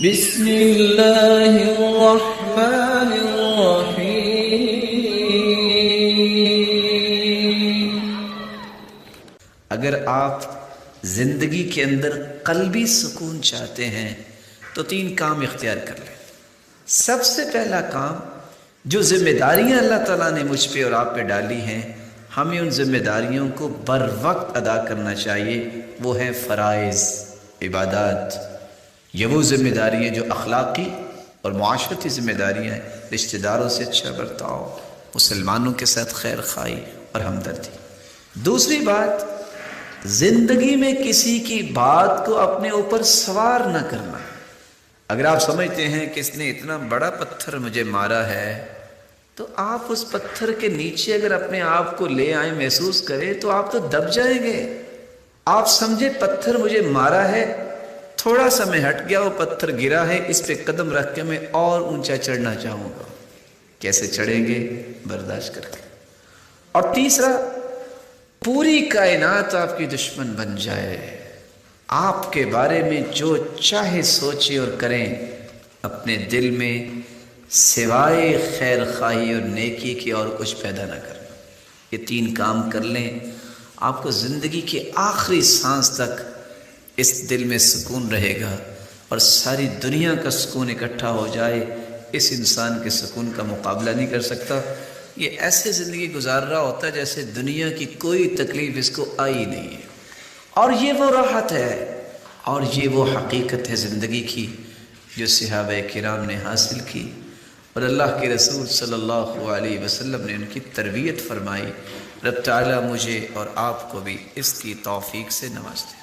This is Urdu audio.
بسم اللہ الرحمن الرحیم۔ اگر آپ زندگی کے اندر قلبی سکون چاہتے ہیں تو 3 کام اختیار کر لیں۔ سب سے پہلا کام، جو ذمہ داریاں اللہ تعالیٰ نے مجھ پہ اور آپ پہ ڈالی ہیں، ہمیں ان ذمہ داریوں کو بر وقت ادا کرنا چاہیے۔ وہ ہیں فرائض، عبادات۔ یہ وہ ذمہ داریاں جو اخلاقی اور معاشرتی ذمہ داریاں ہیں، رشتہ داروں سے اچھا برتاؤ، مسلمانوں کے ساتھ خیر خواہی اور ہمدردی۔ دوسری بات، زندگی میں کسی کی بات کو اپنے اوپر سوار نہ کرنا۔ اگر آپ سمجھتے ہیں کہ اس نے اتنا بڑا پتھر مجھے مارا ہے، تو آپ اس پتھر کے نیچے اگر اپنے آپ کو لے آئیں، محسوس کریں، تو آپ تو دب جائیں گے۔ آپ سمجھے پتھر مجھے مارا ہے، تھوڑا سا میں ہٹ گیا، وہ پتھر گرا ہے، اس پہ قدم رکھ کے میں اور اونچا چڑھنا چاہوں گا۔ کیسے چڑھیں گے؟ برداشت کر کے۔ اور تیسرا، پوری کائنات آپ کی دشمن بن جائے، آپ کے بارے میں جو چاہے سوچیں اور کریں، اپنے دل میں سوائے خیر خواہی اور نیکی کے اور کچھ پیدا نہ کرنا۔ یہ 3 کام کر لیں، آپ کو زندگی کے آخری سانس تک اس دل میں سکون رہے گا، اور ساری دنیا کا سکون اکٹھا ہو جائے، اس انسان کے سکون کا مقابلہ نہیں کر سکتا۔ یہ ایسے زندگی گزار رہا ہوتا ہے جیسے دنیا کی کوئی تکلیف اس کو آئی نہیں ہے۔ اور یہ وہ راحت ہے اور یہ وہ حقیقت ہے زندگی کی جو صحابہ کرام نے حاصل کی، اور اللہ کے رسول صلی اللہ علیہ وسلم نے ان کی تربیت فرمائی۔ رب تعالیٰ مجھے اور آپ کو بھی اس کی توفیق سے نواز دے۔